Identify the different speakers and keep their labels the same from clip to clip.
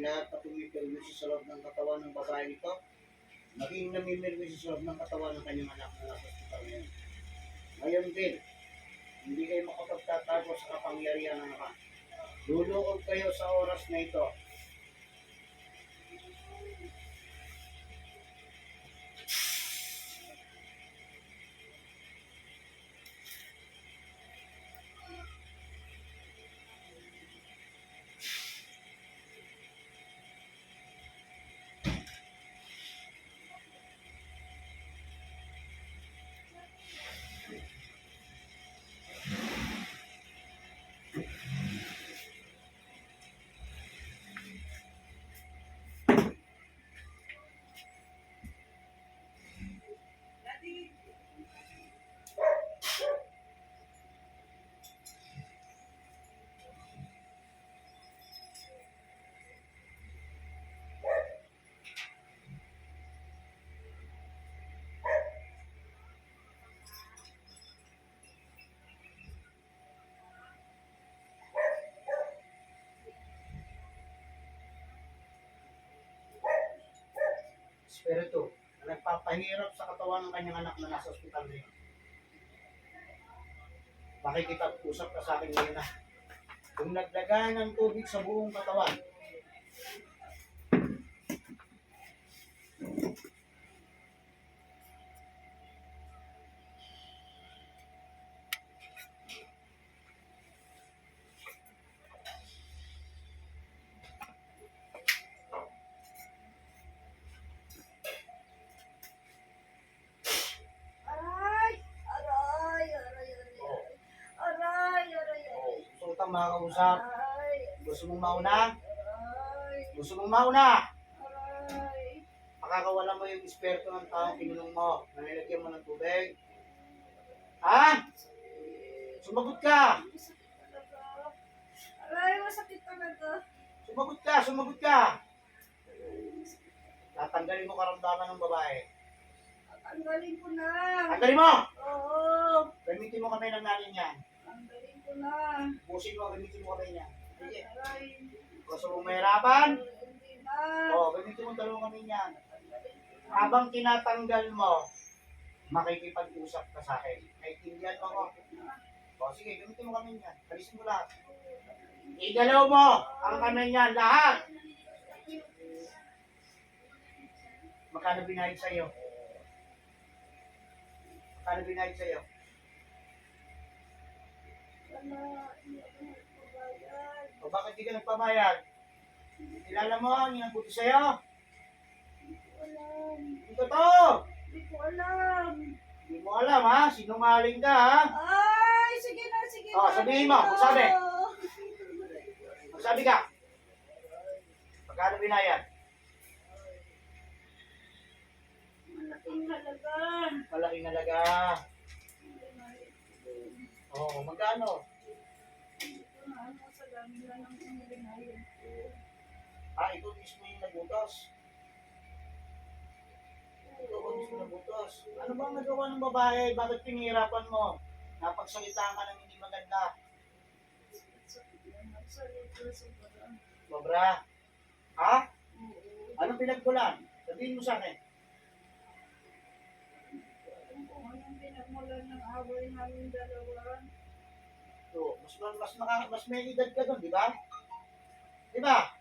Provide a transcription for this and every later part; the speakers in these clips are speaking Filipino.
Speaker 1: lahat na pumiperwisyo sa loob ng katawan ng babae nito, maging namimirwisyo sa loob ng katawan ng kanyang anak na nasa hospital ngayon. Ngayon din, hindi kayo makapagtatago sa kapangyarihan ng Ama. Lulukog kayo sa oras na ito. Espiritu na nagpapahirap sa katawan ng kanyang anak na nasa ospital ngayon. Makikipag-usap ka sa akin ngayon na kung naglagay ng tubig sa buong katawan, gusto kitang makausap. Gusto mong mauna? Gusto mong mauna? Makakawala mo yung espiritu ng taong kinulong mo. Nanilagyan mo ng tubig. Ha? Sumagot ka!
Speaker 2: Aray, masakit talaga.
Speaker 1: Sumagot ka! Sumagot ka! Tatanggalin mo karamdaman ng babae.
Speaker 2: Tanggalin ko na.
Speaker 1: Tanggalin mo!
Speaker 2: Oo.
Speaker 1: Gamitin mo kami ng nanin yan.
Speaker 2: Tanggalin ko na.
Speaker 1: Busin mo, gamitin mo kami niyan. Sige.
Speaker 2: Aray.
Speaker 1: Gusto mong mahirapan?
Speaker 2: Hindi na.
Speaker 1: Oo, gamitin mo dalawang kami niyan. Habang tinatanggal mo, makikipag-usap ka sa akin. Naiintindihan mo ako. O sige, gamitin mo kami niyan. Kalisin mo lahat. Igalaw mo ang kami niyan, lahat. Magkano binayad sa'yo? Magkano binayad sa'yo?
Speaker 2: Wala. Hindi ako nagpabayad.
Speaker 1: O bakit di ka nagpabayad? Kilala mo ang inabuti sa'yo?
Speaker 2: Hindi ko alam.
Speaker 1: Ito to!
Speaker 2: Hindi ko alam.
Speaker 1: Hindi mo alam ha? Sinungaling ka ha?
Speaker 2: Ay, sige na, sige na.
Speaker 1: O, sabihin mo, magsabi. Magsabi ka. Magkano binayad?
Speaker 2: Malaking halaga.
Speaker 1: Malaking halaga. Oo, magkano?
Speaker 2: Hindi ko na ano sa dami na ng pinaginayan ko.
Speaker 1: Ah, ito mismo yung nagutos. Ito ko mismo nagutos. Ano bang nagawa ng babae? Bakit pinihirapan mo? Napagsalita ka ng hindi maganda.
Speaker 2: Sakit na nagsalita sa parang.
Speaker 1: Sobra. Ha?
Speaker 2: Oo.
Speaker 1: Anong pinagbulan? Sabihin mo sa akin.
Speaker 2: Alam ko anong pinagmulan ng away namin dalawa.
Speaker 1: So, mas may edad ka doon, di ba? Di ba?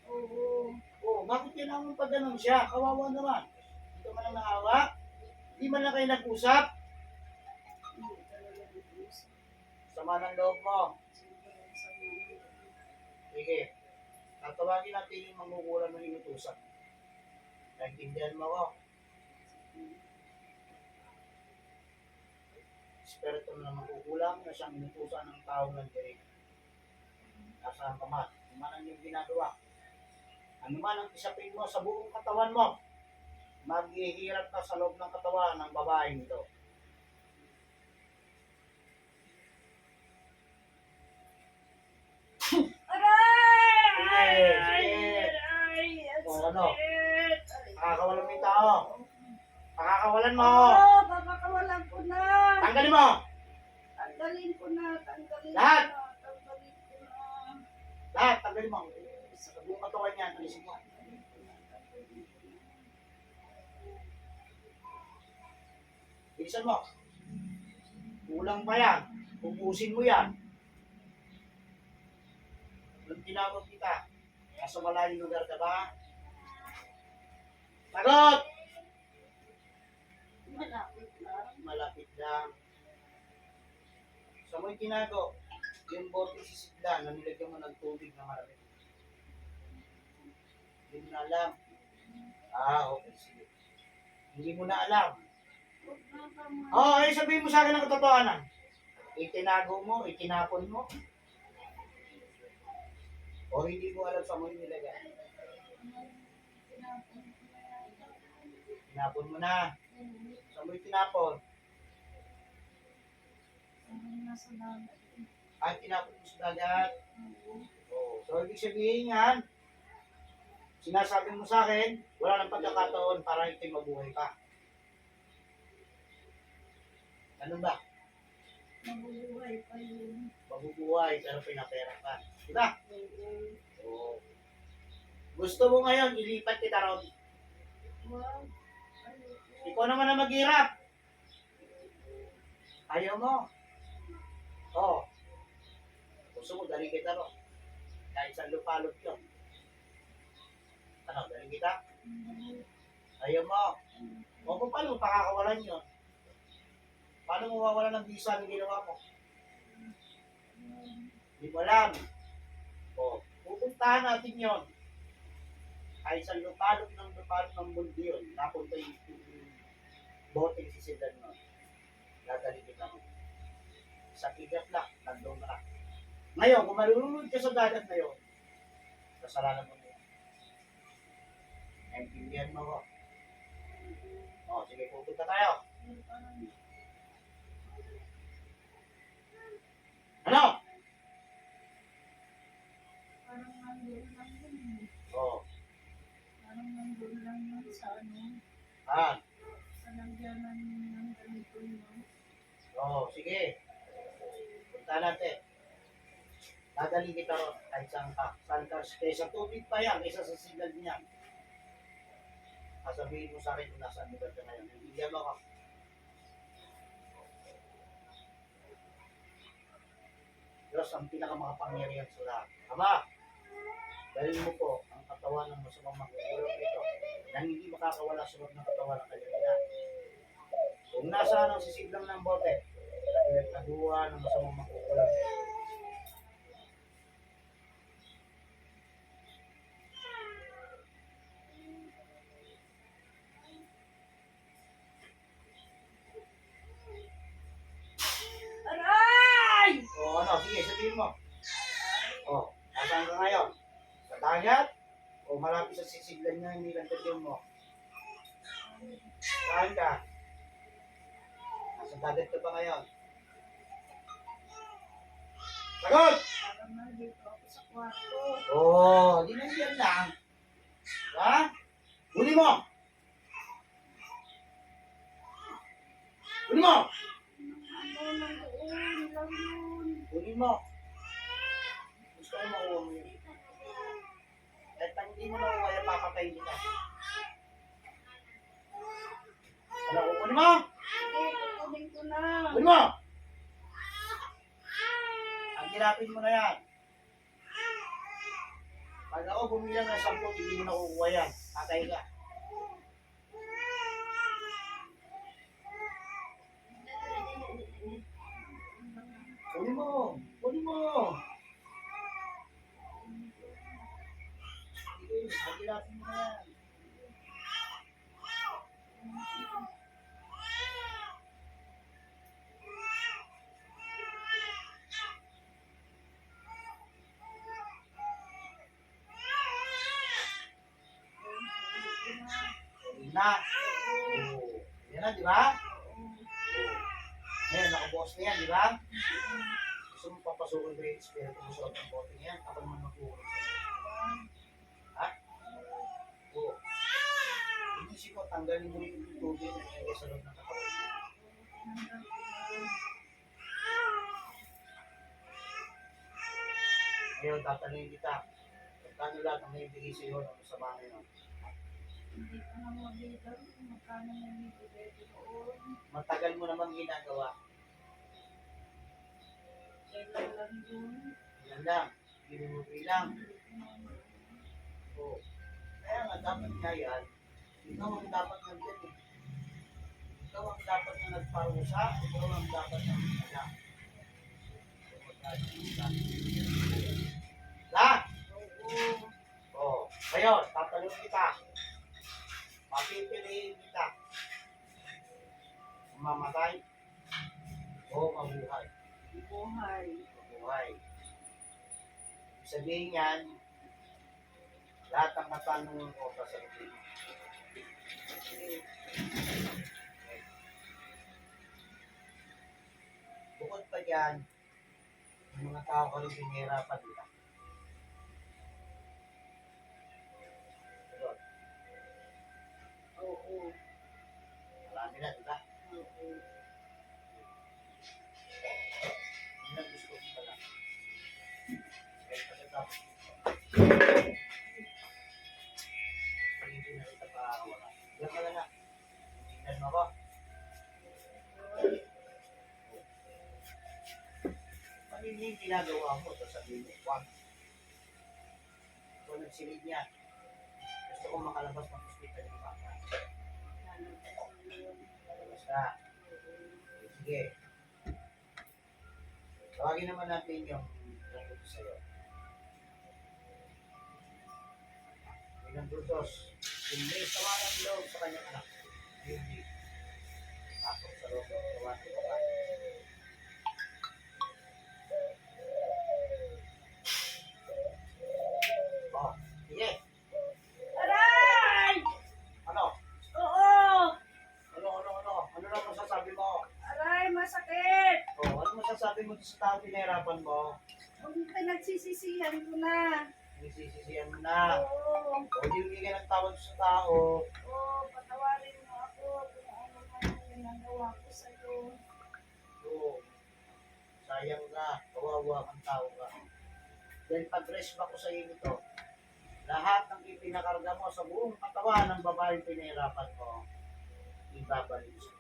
Speaker 2: Oo.
Speaker 1: Oo, bakit kailangan pa ganun siya? Kawawa naman. Hindi ka man lang naawa. Hindi man lang kayo nag-usap.
Speaker 2: Hindi talaga nag-usap.
Speaker 1: Sama ng loob mo.
Speaker 2: Sobrang sama na.
Speaker 1: Sige. Tatawagin natin yung mangukulan ng inutusan. Naintindihan mo ako. Espiritu na magkukulang na siyang inutusan ng taong nandiyan. Nasaan ka man? Ano man ang iyong ginagawa? Ano man ang isapin mo sa buong katawan mo? Maghihirap ka sa loob ng katawan ng babaeng ito.
Speaker 2: Aray!
Speaker 1: Sige.
Speaker 2: Aray! Ang
Speaker 1: O, ano?
Speaker 2: sakit!
Speaker 1: Pakakawalan mo yung tao. Pakakawalan mo.
Speaker 2: Oo, papakawalan ko na!
Speaker 1: Tanggalin mo.
Speaker 2: Tanggalin ko na, tanggalin
Speaker 1: Lahat.
Speaker 2: ko na, tanggalin ko na.
Speaker 1: Lahat, tanggalin mo. Sa buong katawan niya, alisin mo. Bilisan mo. Kulang pa yan. Pupusin mo yan. Nung tinawag kita, nasa malayong lugar ka ba? Sagot!
Speaker 2: Malapit lang.
Speaker 1: Malapit lang. Sa mo'y tinago, yung bote sisidlan na nilagyan mo ng tubig na malamig. Hindi mo na alam. Okay, sige. Hindi mo na alam.
Speaker 2: Huwag na tama.
Speaker 1: Sabihin mo sa akin ang katotohanan. Itinago mo, itinapon mo. O hindi mo alam sa mo'y nilagay. Tinapon mo na. Sa mo'y tinapon.
Speaker 2: Nasa dagat.
Speaker 1: At tinapon mo sa dagat. So, ibig sabihin yan, sinasabi mo sa akin, wala nang pagkakataon para ito'y mabuhay pa. Ano ba?
Speaker 2: Mabubuhay pa yun.
Speaker 1: Mabubuhay, pero pinapera ka. Diba? Oo. Gusto mo ngayon, ilipat kita ron.
Speaker 2: Wow.
Speaker 1: Ikaw naman ang maghirap. Ayaw mo. Oo. Gusto mo, dali kita ron. Kahit saan lupalot yun. Ano, dali kita? Ayaw mo. O, paano mo pakakawalan yun? Paano mo mawawalan ng visa ng ginawa mo? Hindi mo alam. O, pupuntahan natin yun. Kahit sa lupalot ng mundo yun, napunta yung bote si Sidan mo. Dadali kita mo. Sa kigat lang, nandun ka. Ngayon, kung malulunod ka sa dagat na yun, kasalanan mo yun. Naintindihan mo ko. O, sige, pupunta tayo. Ano?
Speaker 2: Parang nandun lang yun.
Speaker 1: O,
Speaker 2: Parang nandun lang yun sa ano. Sa nagyanan ng ganito yun.
Speaker 1: O, sige. Punta natin. Dadali kita ron. Kahit saan ka. Saan ka. Kaysa tubig pa yan. Kaysa sa signal niya. Sasabihin mo sa akin kung nasaan lugar ka ngayon. Hindi mo ako. Diyos ang pinakamakapangyarihan sa lahat. Ama, dahil mo po ang katawan ng masamang magugulang ito na hindi makakawala sa loob ng katawan ng kanyang ina. Kung nasaan ang sisiglang ng bote, nagtaguan ng masamang magugulang ito.
Speaker 2: Aray!
Speaker 1: Sige, sabihin mo. Nasaan ka ngayon? Sa dagat? O malapit sa sisiglan niya, hindi lang tadyong mo? Saan ka? Nasa dagat ka ba ngayon? Sagot!
Speaker 2: Parang nandito ako sa kwarto.
Speaker 1: Di na yan lang. Ha? Huli mo! Huli mo!
Speaker 2: Ano, nandoon lang yun.
Speaker 1: Huli mo! Gusto ko makuha mo yun. Kahit pag hindi mo nakuha, papatayin kita. Ano, huli mo!
Speaker 2: Sige, kukunin ko na.
Speaker 1: Huli mo! Ang hirapin mo na yan. Pag ako bumilang ng 10, hindi mo nakukuha yan. Patay ka. Huli mo! Huli mo! Sige, ang hirapin mo na yan. Na. Yan na, di ba? Ngayon, nakabukas na yan, di ba? Gusto mo papasukin ko yung espiritu mo sa loob ng bote niyan kapag man magkukulong sa'yo. Ha? Oo. Inisip ko, tanggalin mo yung tubig na nilagay sa loob ng katawan. Ngayon, tatanungin kita. Kano lahat ang naibigay sa iyo ng sama na yun?
Speaker 2: Hindi ko na mabilang kung magkano yung ibigay doon.
Speaker 1: Matagal mo naman ginagawa.
Speaker 2: Kailan lang yun.
Speaker 1: Yan lang. Hindi mo bilang.
Speaker 2: Hindi ko na
Speaker 1: Oo. Kaya nga, dapat nga yan. Ikaw ang dapat nandyan eh. Ikaw ang dapat na nagparusa. Ikaw ang dapat na alam. Ha?
Speaker 2: Oo.
Speaker 1: Oo. Ngayon, tatanungin kita. Papipiliin kita. Mamatay o mabuhay?
Speaker 2: Buhay.
Speaker 1: Mabuhay. Ibig sabihin yan, lahat ng katanungan ko sasagutin. Bukod pa dyan, yung mga tao ko rin pinahirapan nila. Diba?
Speaker 2: Oo.
Speaker 1: Marami na, diba?
Speaker 2: Oo.
Speaker 1: Yun ang gusto ko pala. Kahit pagkatapos, hindi na kita pakakawala. Diyan ka na. Tingnan mo ko. Kanina yung ginagawa mo, sasabihin mo, wag. Kung nagsilid niya, gusto ko makalabas ng hospital ng bata. Malabas na. Sige. Tawagin naman natin yung nakuto sa'yo. Ilang brutos. Hindi sawa ng loob sa kanyang anak. Hindi. Pasok sa loob ng kawan ko ba? Oh, sige.
Speaker 2: Aray!
Speaker 1: Ano?
Speaker 2: Oo!
Speaker 1: Ano lang masasabi mo?
Speaker 2: Aray, masakit!
Speaker 1: Oh, ano masasabi mo sa tao pinahirapan mo?
Speaker 2: Kung pinagsisisihan ko na.
Speaker 1: Nagsisisihan mo na.
Speaker 2: Oo.
Speaker 1: O di humingi ka ng tawad sa tao.
Speaker 2: Oo, patawarin mo ako kung ano man ang ginagawa ko sa'yo.
Speaker 1: Oo. Sayang ka. Kawawa kang tao ka. Then pag-rest back ko sa iyo nito, lahat ng ipinakarga mo sa buong katawan ng babaeng pinahirapan mo, ibabalik sa iyo.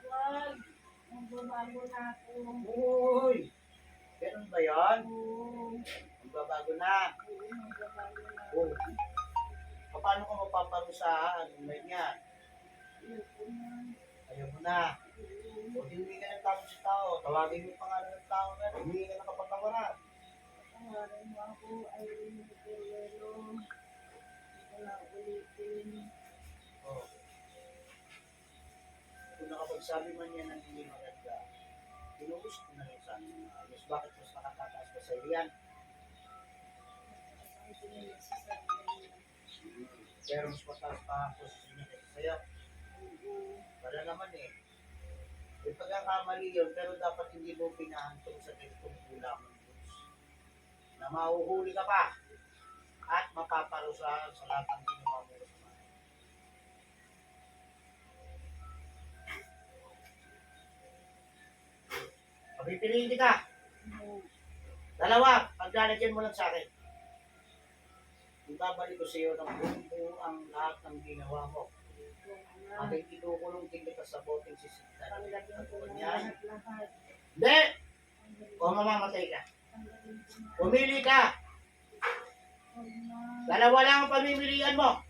Speaker 2: Wag. Magbabago na ako.
Speaker 1: Uy! Ganun ba yan?
Speaker 2: Oo.
Speaker 1: Magbabago na.
Speaker 2: Oo, magbabago na.
Speaker 1: Oo. Paano ko mapaparusahan? Ganyan.
Speaker 2: Ayoko na.
Speaker 1: Ayaw mo na.
Speaker 2: Oo.
Speaker 1: O di humingi ka ng tawad sa tao. Tawagin mo yung pangalan ng tao na. Humingi ka ng kapatawaran.
Speaker 2: Patawarin mo ako. Irene Miguelero. Hindi ko na ulitin.
Speaker 1: Oh. Kung nakapagsabi man yan ng hindi maganda, pinuus ko na rin sana ng ayos. Bakit mas nakatataas pa sa iyo yan?
Speaker 2: Ang pinili sa sarili.
Speaker 1: Pero mas mataas pa ang posisyon niya kaysa sa'yo.
Speaker 2: Oo.
Speaker 1: Wala naman eh. May pagkakamali yun, pero dapat hindi mo pinahantong sa ganitong kulang ng Diyos. Na mahuhuli ka pa at mapaparusahan sa lahat ng ginawa mo sa mga. Pagpipiliin kita.
Speaker 2: Oo.
Speaker 1: Dalawa, paglalagyan mo lang sa akin. Ibabalik ko sa iyo ng buong ang lahat ng ginawa mo.
Speaker 2: Na.
Speaker 1: Habang inukulong din kita sa boteng sisigtan.
Speaker 2: Tanggapin ko na
Speaker 1: Yan.
Speaker 2: lahat.
Speaker 1: Hindi!
Speaker 2: Tanggapin
Speaker 1: O mamamatay ka.
Speaker 2: tanggapin ko na.
Speaker 1: Pumili ka.
Speaker 2: Huwag na.
Speaker 1: Dalawa lang ang pamimilian mo.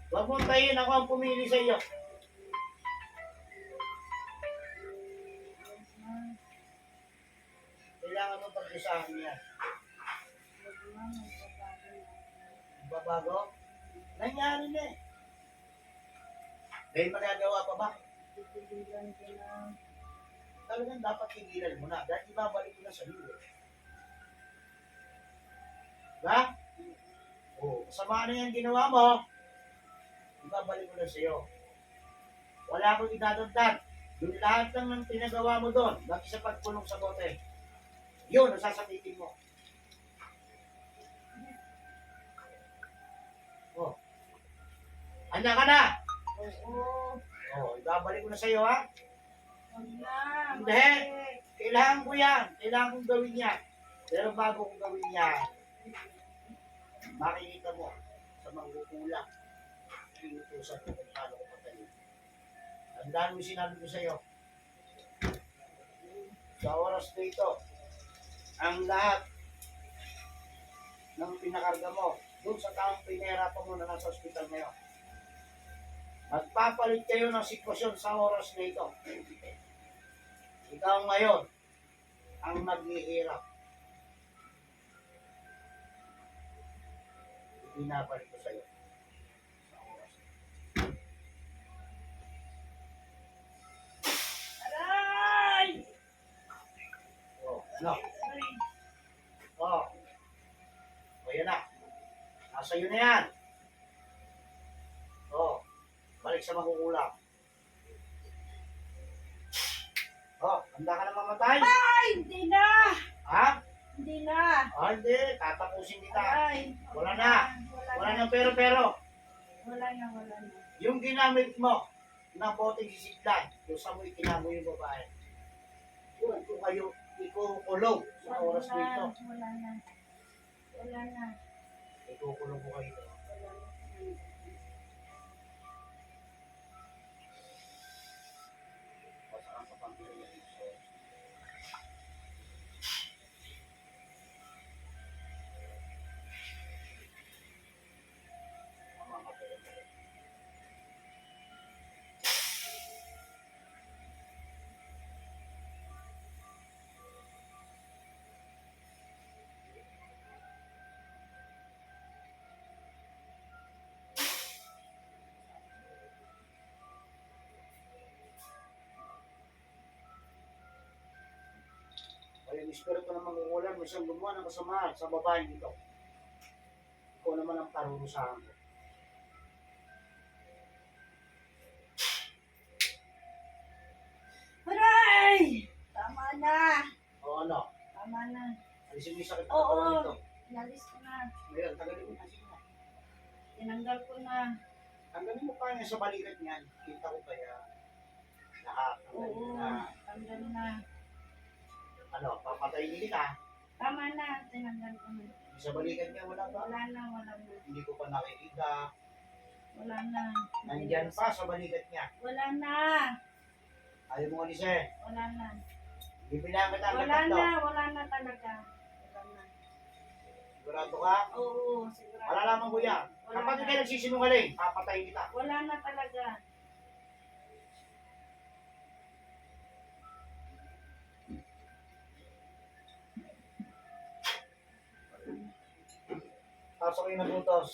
Speaker 1: Huwag mong tayin ako ang pumili sa iyo.
Speaker 2: Huwag na.
Speaker 1: Kailangan mo pag-isahan yan.
Speaker 2: Huwag na. Magbabago na.
Speaker 1: Babago? Nangyari na eh. May magagawa pa ba?
Speaker 2: Titigilan ko na.
Speaker 1: Talagang dapat tigilan mo na. Dahil ibabalik mo na sa iyo. Diba? Oo. Kasama na yung ginawa mo. Ibabalik mo na sa iyo. Wala akong idadagdag. Yung lahat lang ng pinagawa mo doon, bakit sa pagpulong sa bote, yun, nasasabitin mo. Oh. Handa ka na?
Speaker 2: Oo.
Speaker 1: Oh, ibabalik ko na sa iyo, ha?
Speaker 2: Huwag na.
Speaker 1: Hindi. Kailangan ko yan. Kailangan kong gawin yan. Pero bago kong gawin yan, Makikita mo sa mangkukulang. Pinutusan ko kung paano ko patayin. Tandaan mo yung sinabi ko sa'yo. Sa oras na ito, ang lahat ng pinakarga mo, doon sa taong pinahirapan mo na nasa ospital ngayon, magpapalit kayo ng sitwasyon sa oras na ito. Ikaw ngayon ang naghihirap. Binabalik ko sa'yo. Sa oras na ito.
Speaker 2: Aray!
Speaker 1: Oh, ano? Oh. O yan na. Nasa iyo na yan. Oh. Balik sa makukulang. Oh, handa ka na mamatay?
Speaker 2: Ay, hindi na!
Speaker 1: Ha?
Speaker 2: Hindi na!
Speaker 1: Oh, hindi. Tatapusin kita.
Speaker 2: Aray!
Speaker 1: Wala na. Wala na pero.
Speaker 2: Wala na, wala na.
Speaker 1: Yung ginamit mo na boteng sisidlan, yung sa mo itinamo yung babae. Yun, kung kayo ikukulong sa oras na ito.
Speaker 2: Wala na. Wala na.
Speaker 1: Ikukulong ko kayo.
Speaker 2: Wala na.
Speaker 1: Basta ang kapangkilan niya. Ay, yung espiritu ng mangungulan, may siyang gumawa ng kasamaan sa babae dito. Ikaw naman ang parurusahan ko.
Speaker 2: Aray! Tama na!
Speaker 1: O ano?
Speaker 2: Tama na.
Speaker 1: Alisin mo yung sakit na
Speaker 2: Oo.
Speaker 1: katawan nito.
Speaker 2: Inalis ko na.
Speaker 1: Ngayon, tagalin mo kasi na.
Speaker 2: Tinanggal ko na.
Speaker 1: Tanggalin mo pa niya sa balikat niyan. Kita ko kaya lahat. Tanggalin
Speaker 2: Oo.
Speaker 1: mo na.
Speaker 2: Tanggal na.
Speaker 1: Ano, papatayin kita.
Speaker 2: Tama na. Tinanggal ko na.
Speaker 1: Sa balikat niya, wala ba?
Speaker 2: Wala na, wala na.
Speaker 1: Hindi ko pa nakikita.
Speaker 2: Wala na.
Speaker 1: Nandyan pa sa balikat niya.
Speaker 2: Wala na.
Speaker 1: Ayaw mo alisin.
Speaker 2: Wala na.
Speaker 1: Bibilang kita.
Speaker 2: Wala na. Wala na talaga. Wala na.
Speaker 1: Sigurado ka?
Speaker 2: Oo, sigurado.
Speaker 1: Malalaman ko yan.
Speaker 2: Wala
Speaker 1: Kapag
Speaker 2: na.
Speaker 1: hindi nagsisinungaling, papatayin kita.
Speaker 2: Wala na talaga.
Speaker 1: Pasok kayo ng utos.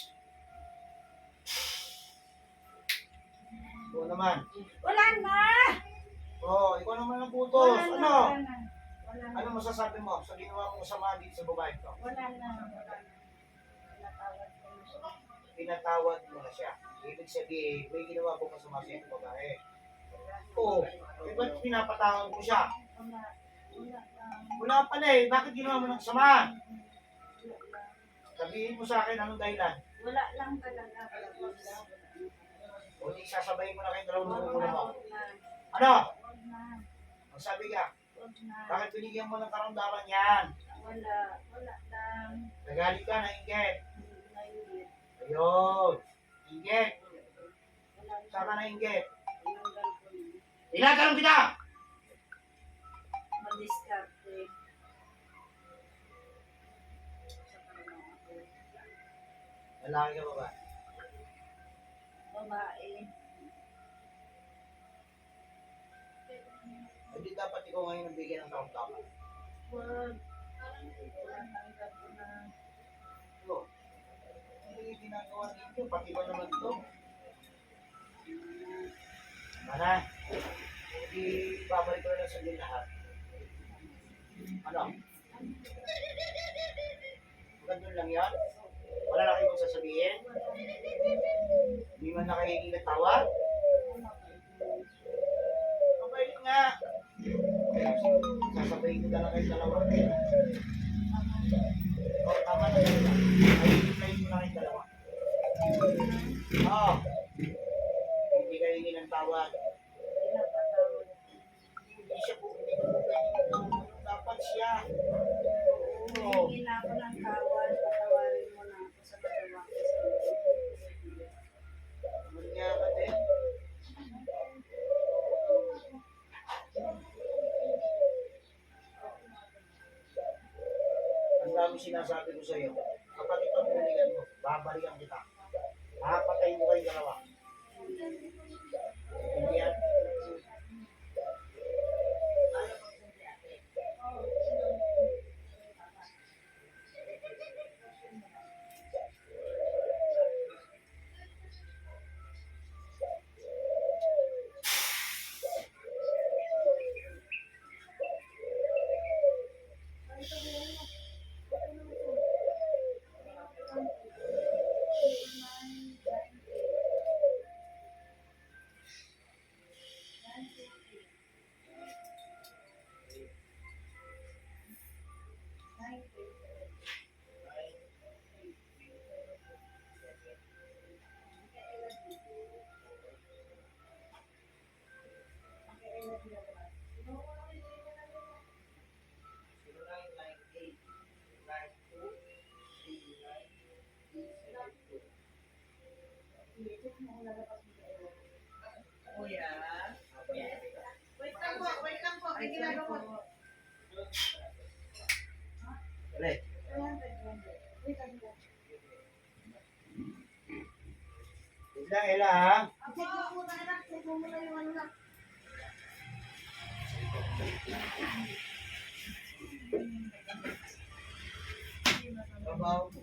Speaker 1: Ikaw naman.
Speaker 2: Wala na!
Speaker 1: Oo, ikaw naman ang putos.
Speaker 2: Wala na,
Speaker 1: Ano?
Speaker 2: wala na. Wala na.
Speaker 1: Ano masasabi mo sa ginawa mong sama dito sa babae ko?
Speaker 2: Wala na. Wala na. Natawad ko na siya.
Speaker 1: Pinatawad mo na siya. Ibig sabihin, may ginawa ko masama sa iyong babae.
Speaker 2: Wala na.
Speaker 1: Oo. Eh, ba't pinapatawad mo siya?
Speaker 2: Wala. Wala na.
Speaker 1: Wala pala eh. Bakit ginawa mo ng sama?
Speaker 2: Wala lang.
Speaker 1: Sabihin mo sa akin anong dahilan.
Speaker 2: Wala lang talaga. Wala lang.
Speaker 1: O di sasabayin mo na kayong dalawang
Speaker 2: Wag
Speaker 1: nukulo
Speaker 2: na.
Speaker 1: mo.
Speaker 2: Wag na.
Speaker 1: Ano?
Speaker 2: Wag na.
Speaker 1: Magsabi ka,
Speaker 2: Wag na.
Speaker 1: bakit binigyan mo ng karamdaman yan?
Speaker 2: Wala. Wala lang.
Speaker 1: Nagalit ka, nainggit.
Speaker 2: Nainggit.
Speaker 1: Ayun. Inggit.
Speaker 2: Wala na.
Speaker 1: Saan ka nainggit?
Speaker 2: Tinanggal ko na.
Speaker 1: Tinatanong kita!
Speaker 2: Madiskarte. Saka na ako.
Speaker 1: Lalaki ka ba ba?
Speaker 2: Babae.
Speaker 1: Hindi dapat ikaw ngayon ang bigyan ng karamdaman.
Speaker 2: Wag. Tinanggal ko na.
Speaker 1: Ito. Hindi yung ginagawa ninyo. Pati ba naman ito? Mana? Hindi babalik ko na lang sa inyo lahat. Ano? Ganun lang yan? Wala na kayong sasabihin? Hindi man nakahingi ng tawad? Mabait nga. Sasabihin ko na lang kayong dalawa. O, tama na yun. Ayun mo na kayong dalawa. Oo. Hindi kayo hingi ng tawad.
Speaker 2: Pinapatawad.
Speaker 1: Hindi siya po. Hindi ko po pwede. Dapat siya. Oo.
Speaker 2: Hindi na ako ng tawad.
Speaker 1: sinasabi ko sa iyo, kapag ito buligan mo, babalikan kita. Papatay mo kayo dalawa. Hindi yan.
Speaker 3: Kuya. Wait lang po, wait lang po. May ginagawa po.
Speaker 1: Dali. Bigla, Ella, ha?
Speaker 2: Check mo muna anak, check mo muna yung ano na.
Speaker 1: Trabaho mo.